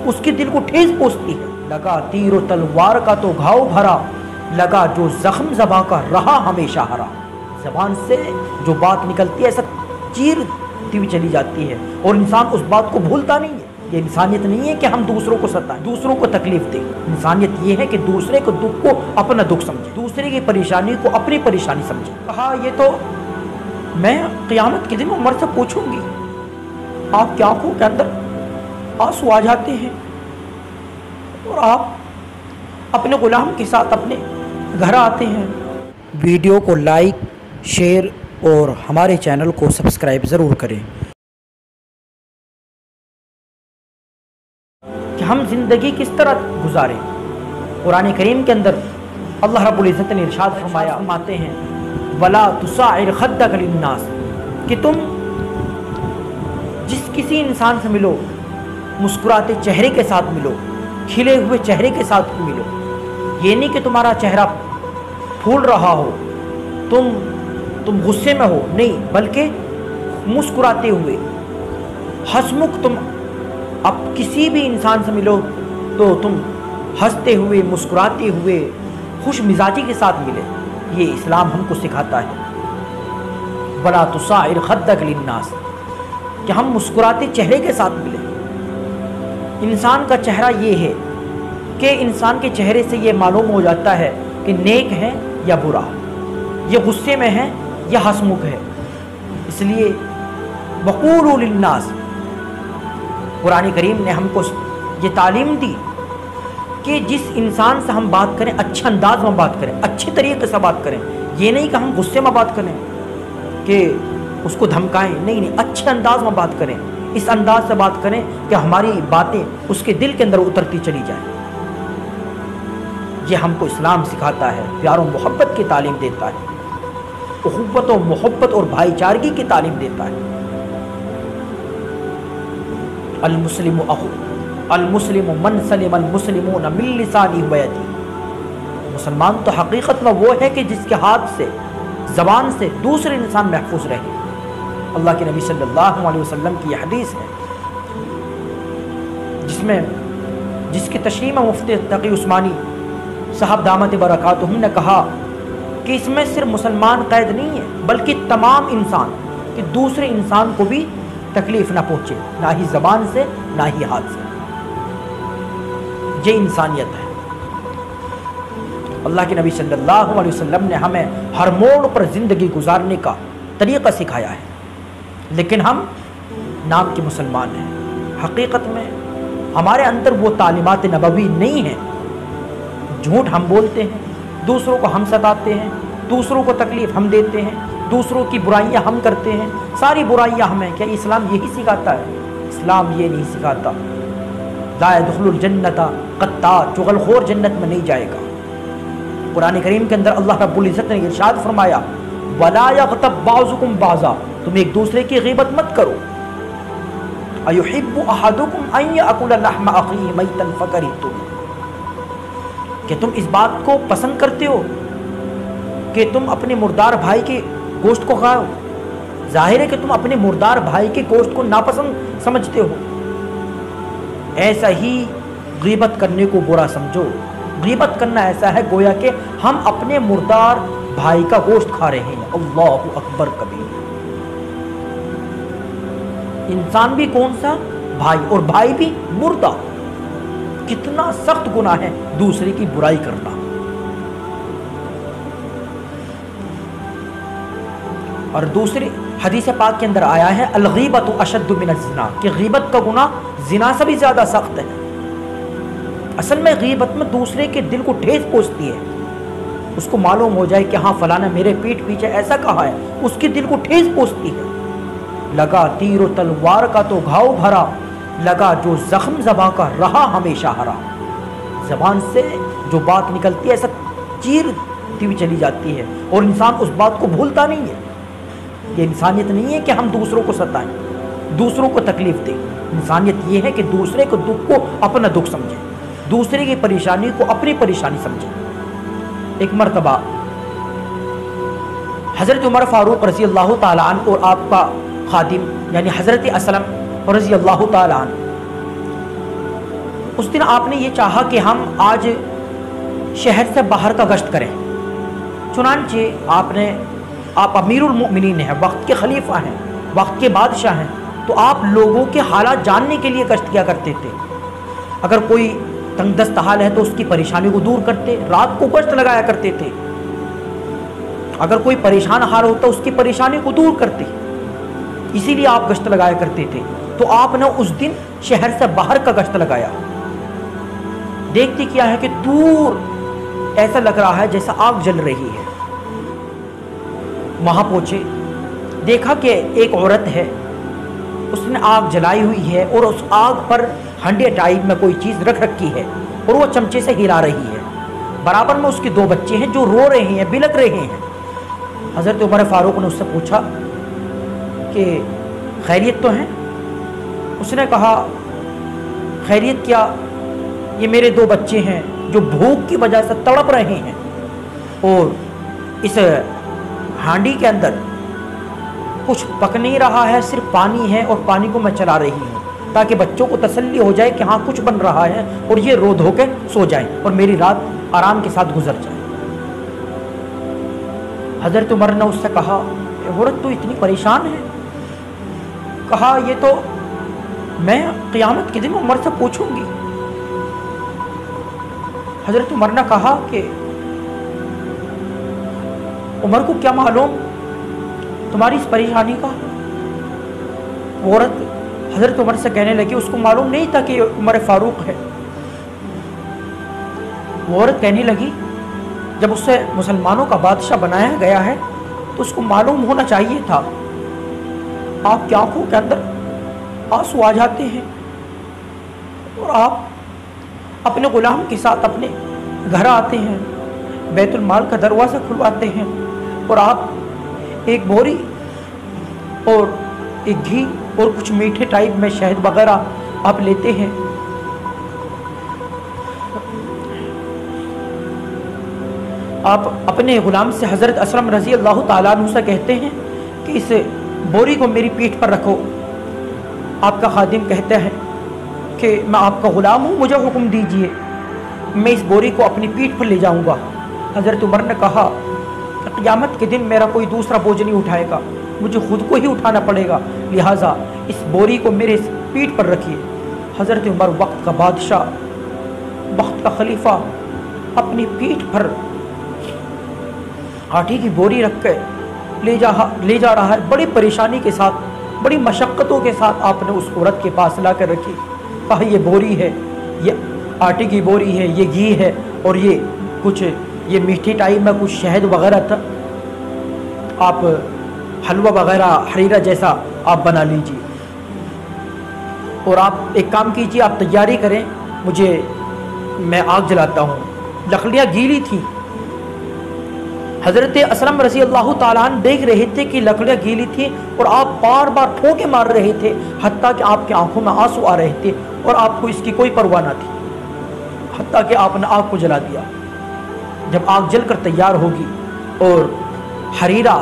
اس کے دل کو ٹھیس پہنچتی ہے۔ لگا تیر و تلوار کا تو گھاؤ بھرا، لگا جو زخم زباں کا رہا ہمیشہ ہرا۔ زبان سے جو بات نکلتی ہے ایسا چیرتی ہوئی چلی جاتی ہے اور انسان اس بات کو بھولتا نہیں ہے۔ یہ انسانیت نہیں ہے کہ ہم دوسروں کو ستائیں، دوسروں کو تکلیف دیں۔ انسانیت یہ ہے کہ دوسرے کو دکھ کو اپنا دکھ سمجھے، دوسرے کی پریشانی کو اپنی پریشانی سمجھے۔ کہا یہ تو میں قیامت کے دن عمر سے پوچھوں گی۔ آپ کی آنکھوں کے اندر آنسو آ جاتے ہیں اور آپ اپنے غلام کے ساتھ اپنے گھر آتے ہیں۔ ویڈیو کو لائک، شیئر اور ہمارے چینل کو سبسکرائب ضرور کریں کہ ہم زندگی کس طرح گزاریں۔ قرآن کریم کے اندر اللہ رب العزت نے ارشاد فرماتے ہیں وَلَا تُسَعِّرْ خَدَّكَ لِلنَّاسِ کہ تم جس کسی انسان سے ملو مسکراتے چہرے کے ساتھ ملو، کھلے ہوئے چہرے کے ساتھ ملو۔ یہ نہیں کہ تمہارا چہرہ پھول رہا ہو، تم غصے میں ہو، نہیں، بلکہ مسکراتے ہوئے ہنسمکھ تم اب کسی بھی انسان سے ملو تو تم ہنستے ہوئے، مسکراتے ہوئے، خوش مزاجی کے ساتھ ملے۔ یہ اسلام ہم کو سکھاتا ہے وَلَا تُسَعِّرْ خَدَّكَ لِلنَّاسِ کہ ہم مسکراتے چہرے کے ساتھ ملیں۔ انسان کا چہرہ یہ ہے کہ انسان کے چہرے سے یہ معلوم ہو جاتا ہے کہ نیک ہے یا برا، یہ غصے میں ہے یا ہنسمکھ ہے۔ اس لیے وَقُولُوا لِلنَّاسِ قرآن کریم نے ہم کو یہ تعلیم دی کہ جس انسان سے ہم بات کریں اچھے انداز میں بات کریں، اچھے طریقے سے بات کریں۔ یہ نہیں کہ ہم غصے میں بات کریں کہ اس کو دھمکائیں، نہیں، اچھے انداز میں بات کریں، اس انداز سے بات کریں کہ ہماری باتیں اس کے دل کے اندر اترتی چلی جائیں۔ یہ ہم کو اسلام سکھاتا ہے، پیار و محبت کی تعلیم دیتا ہے، اخوت و محبت اور بھائی چارگی کی تعلیم دیتا ہے۔ المسلم اخو المسلم من سلم المسلمون من لسانه ویدہ۔ مسلمان تو حقیقت میں وہ ہے کہ جس کے ہاتھ سے، زبان سے دوسرے انسان محفوظ رہے۔ اللہ کے نبی صلی اللہ علیہ وسلم کی یہ حدیث ہے جس کی تشریح میں مفتی تقی عثمانی صاحب دامت برکاتہم نے کہا کہ اس میں صرف مسلمان قید نہیں ہے بلکہ تمام انسان، کہ دوسرے انسان کو بھی تکلیف نہ پہنچے، نہ ہی زبان سے نہ ہی ہاتھ سے۔ یہ انسانیت ہے۔ اللہ کے نبی صلی اللہ علیہ وسلم نے ہمیں ہر موڑ پر زندگی گزارنے کا طریقہ سکھایا ہے، لیکن ہم نام کے مسلمان ہیں، حقیقت میں ہمارے اندر وہ تعلیمات نبوی نہیں ہیں۔ جھوٹ ہم بولتے ہیں، دوسروں کو ہم ستاتے ہیں، دوسروں کو تکلیف ہم دیتے ہیں، دوسروں کی برائیاں ہم کرتے ہیں، ساری برائیاں ہمیں۔ کیا اسلام یہی سکھاتا ہے؟ اسلام یہ نہیں سکھاتا۔ لا يدخل الجنت قطار، چغل خور جنت میں نہیں جائے گا۔ قرآن کریم کے اندر اللہ رب العزت نے ارشاد فرمایا وَلَا يَغْتَبْ بَعْضُكُمْ بَعْضًا، تم ایک دوسرے کی غیبت مت کرو۔ أَيُحِبُّ أَحَدُكُمْ أَن يَأْكُلَ لَحْمَ أَخِيهِ مَيْتًا فَكَرِهْتُمْ، کہ تم اس بات کو پسند کرتے ہو کہ تم اپنے مردار بھائی کے گوشت کو کھاؤ۔ ظاہر ہے کہ تم اپنے مردار بھائی کے گوشت کو ناپسند سمجھتے ہو۔ ایسا ہی غیبت کرنے کو برا سمجھو۔ غیبت کرنا ایسا ہے گویا کہ ہم اپنے مردار بھائی کا گوشت کھا رہے ہیں۔ اللہ اکبر کبیر۔ انسان بھی کون سا؟ بھائی، اور بھائی بھی مردہ۔ کتنا سخت گناہ ہے دوسرے کی برائی کرنا۔ اور دوسری حدیث پاک کے اندر آیا ہے الغیبۃ اشد من الزنا، کہ غیبت کا گناہ زنا سے بھی زیادہ سخت ہے۔ اصل میں غیبت میں دوسرے کے دل کو ٹھیس پہنچتی ہے، اس کو معلوم ہو جائے کہ ہاں فلاں نے میرے پیٹھ پیچھے ایسا کہا ہے، اس کے دل کو ٹھیس پہنچتی ہے۔ لگا تیر و تلوار کا تو گھاؤ بھرا، لگا جو زخم زباں کا رہا ہمیشہ ہرا۔ زبان سے جو بات نکلتی ہے ایسا چیرتی ہوئی چلی جاتی ہے اور انسان اس بات کو بھولتا نہیں ہے۔ یہ انسانیت نہیں ہے کہ ہم دوسروں کو ستائیں، دوسروں کو تکلیف دیں۔ انسانیت یہ ہے کہ دوسرے کو دکھ کو اپنا دکھ سمجھیں، دوسرے کی پریشانی کو اپنی پریشانی سمجھیں۔ ایک مرتبہ حضرت عمر فاروق رضی اللہ تعالیٰ عنہ اور آپ کا خادم یعنی حضرت اسلم رضی اللہ تعالیٰ عنہ اس دن آپ نے یہ چاہا کہ ہم آج شہر سے باہر کا گشت کریں، چنانچہ آپ امیر المؤمنین ہیں، وقت کے خلیفہ ہیں، وقت کے بادشاہ ہیں، تو آپ لوگوں کے حالات جاننے کے لیے گشت کیا کرتے تھے۔ اگر کوئی تنگ دست حال ہے تو اس کی پریشانی کو دور کرتے، رات کو گشت لگایا کرتے تھے۔ اگر کوئی پریشان حال ہوتا اس کی پریشانی کو دور کرتے، اسی لیے آپ گشت لگایا کرتے تھے۔ تو آپ نے اس دن شہر سے باہر کا گشت لگایا۔ دیکھتے کیا ہے کہ دور ایسا لگ رہا ہے جیسا آگ جل رہی ہے۔ وہاں پہنچے، دیکھا کہ ایک عورت ہے، اس نے آگ جلائی ہوئی ہے اور اس آگ پر ہنڈے ٹائپ میں کوئی چیز رکھ رکھی ہے اور وہ چمچے سے ہلا رہی ہے۔ برابر میں اس کے 2 بچے ہیں جو رو رہے ہیں، بلک رہے ہیں۔ حضرت عمر فاروق نے اس سے پوچھا کہ خیریت تو ہے؟ اس نے کہا خیریت کیا، یہ میرے 2 بچے ہیں جو بھوک کی وجہ سے تڑپ رہے ہیں، اور اس ہانڈی کے اندر کچھ پک نہیں رہا ہے، صرف پانی ہے، اور پانی کو میں چلا رہی ہوں تاکہ بچوں کو تسلی ہو جائے کہ ہاں کچھ بن رہا ہے، اور یہ رو دھو کے سو جائیں اور میری رات آرام کے ساتھ گزر جائے۔ حضرت عمر نے اس سے کہا عورت تو اتنی پریشان ہے؟ کہا یہ تو میں قیامت کے دن عمر سے پوچھوں گی۔ حضرت عمر نے کہا کہ عمر کو کیا معلوم تمہاری اس پریشانی کا؟ عورت حضرت عمر سے کہنے لگی اس کو معلوم نہیں تھا کہ عمر فاروق ہے۔ وہ عورت کہنے لگی جب اسے مسلمانوں کا بادشاہ بنایا گیا ہے تو اس کو معلوم ہونا چاہیے تھا۔ آپ کی آنکھوں کے اندر آنسو آ جاتے ہیں اور آپ اپنے غلام کے ساتھ اپنے گھر آتے ہیں، بیت المال کا دروازہ کھلواتے ہیں، اور آپ ایک بوری اور ایک گھی اور کچھ میٹھے ٹائپ میں شہد وغیرہ آپ لیتے ہیں۔ آپ اپنے غلام سے حضرت اسلم رضی اللہ تعالیٰ عنہ سے کہتے ہیں کہ اس بوری کو میری پیٹھ پر رکھو۔ آپ کا خادم کہتا ہے کہ میں آپ کا غلام ہوں، مجھے حکم دیجئے، میں اس بوری کو اپنی پیٹھ پر لے جاؤں گا۔ حضرت عمر نے کہا کہ قیامت کے دن میرا کوئی دوسرا بوجھ نہیں اٹھائے گا، مجھے خود کو ہی اٹھانا پڑے گا، لہٰذا اس بوری کو میرے پیٹھ پر رکھیے۔ حضرت عمر وقت کا بادشاہ، وقت کا خلیفہ، اپنی پیٹھ پر آٹے کی بوری رکھ کے لے جا رہا ہے۔ بڑی پریشانی کے ساتھ، بڑی مشقتوں کے ساتھ آپ نے اس عورت کے پاس لا کر رکھی۔ کہا یہ بوری ہے، یہ آٹے کی بوری ہے، یہ گھی ہے، اور یہ میٹھی ٹائپ میں کچھ شہد وغیرہ تھا، آپ حلوہ وغیرہ حریرہ جیسا آپ بنا لیجیے، اور آپ ایک کام کیجیے، آپ تیاری کریں، میں آگ جلاتا ہوں۔ لکڑیاں گیلی تھیں۔ حضرت اسلم رضی اللہ تعالیٰ عنہ دیکھ رہے تھے کہ لکڑیاں گیلی تھیں اور آپ بار بار ٹھوکے مار رہے تھے، حتیٰ کہ آپ کی آنکھوں میں آنسو آ رہے تھے اور آپ کو اس کی کوئی پرواہ نہ تھی، حتیٰ کہ آپ نے آگ کو جلا دیا۔ جب آگ جل کر تیار ہوگی اور حریرہ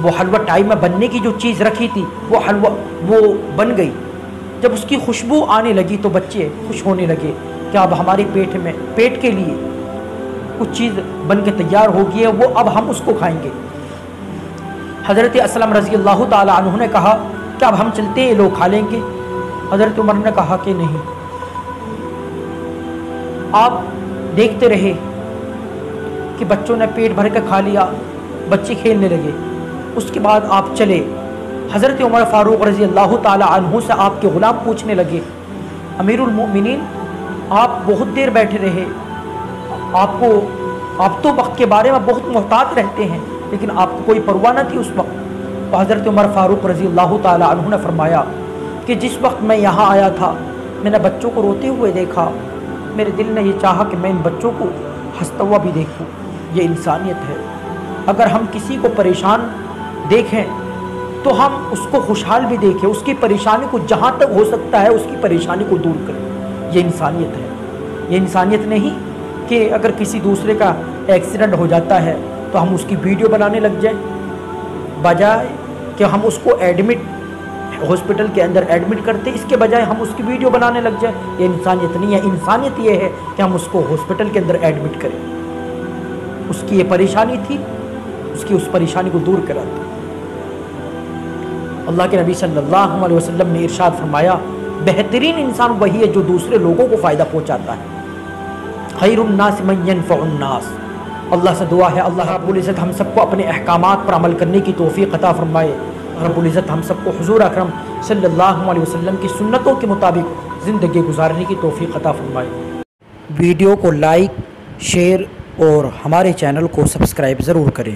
وہ حلوہ ٹائم میں بننے کی جو چیز رکھی تھی وہ بن گئی، جب اس کی خوشبو آنے لگی تو بچے خوش ہونے لگے کہ اب ہمارے پیٹ کے لیے کچھ چیز بن کے تیار ہوگی ہے، وہ اب ہم اس کو کھائیں گے۔ حضرت اسلم رضی اللہ تعالیٰ عنہ نے کہا کہ اب ہم چلتے ہیں، لوگ کھا لیں گے۔ حضرت عمر نے کہا کہ نہیں۔ آپ دیکھتے رہے کہ بچوں نے پیٹ بھر کے کھا لیا، بچے کھیلنے لگے۔ اس کے بعد آپ چلے۔ حضرت عمر فاروق رضی اللہ تعالیٰ عنہ سے آپ کے غلام پوچھنے لگے امیر المؤمنین آپ بہت دیر بیٹھے رہے، آپ تو وقت کے بارے میں بہت محتاط رہتے ہیں، لیکن آپ کو کوئی پرواہ نہ تھی اس وقت۔ تو حضرت عمر فاروق رضی اللہ تعالیٰ عنہ نے فرمایا کہ جس وقت میں یہاں آیا تھا میں نے بچوں کو روتے ہوئے دیکھا، میرے دل نے یہ چاہا کہ میں ان بچوں کو ہنستا ہوا بھی دیکھوں۔ یہ انسانیت ہے، اگر ہم کسی کو پریشان دیکھیں تو ہم اس کو خوشحال بھی دیکھیں، اس کی پریشانی کو جہاں تک ہو سکتا ہے اس کی پریشانی کو دور کریں۔ یہ انسانیت ہے۔ یہ انسانیت نہیں کہ اگر کسی دوسرے کا ایکسیڈنٹ ہو جاتا ہے تو ہم اس کی ویڈیو بنانے لگ جائیں، بجائے کہ ہم اس کو ایڈمٹ ہاسپٹل کے اندر ایڈمٹ کرتے، اس کے بجائے ہم اس کی ویڈیو بنانے لگ جائیں، یہ انسانیت نہیں ہے۔ انسانیت یہ ہے کہ ہم اس کو ہاسپٹل کے اندر ایڈمٹ کریں، اس کی یہ پریشانی تھی، اس کی اس پریشانی کو دور کرا دیں۔ اللہ کے نبی صلی اللہ علیہ وسلم نے ارشاد فرمایا بہترین انسان وہی ہے جو دوسرے لوگوں کو فائدہ پہنچاتا ہے۔ خیر الناس من ينفع الناس۔ اللہ سے دعا ہے اللہ رب العزت ہم سب کو اپنے احکامات پر عمل کرنے کی توفیق عطا فرمائے۔ رب العزت ہم سب کو حضور اکرم صلی اللہ علیہ وسلم کی سنتوں کے مطابق زندگی گزارنے کی توفیق عطا فرمائے۔ ویڈیو کو لائک، شیئر اور ہمارے چینل کو سبسکرائب ضرور کریں۔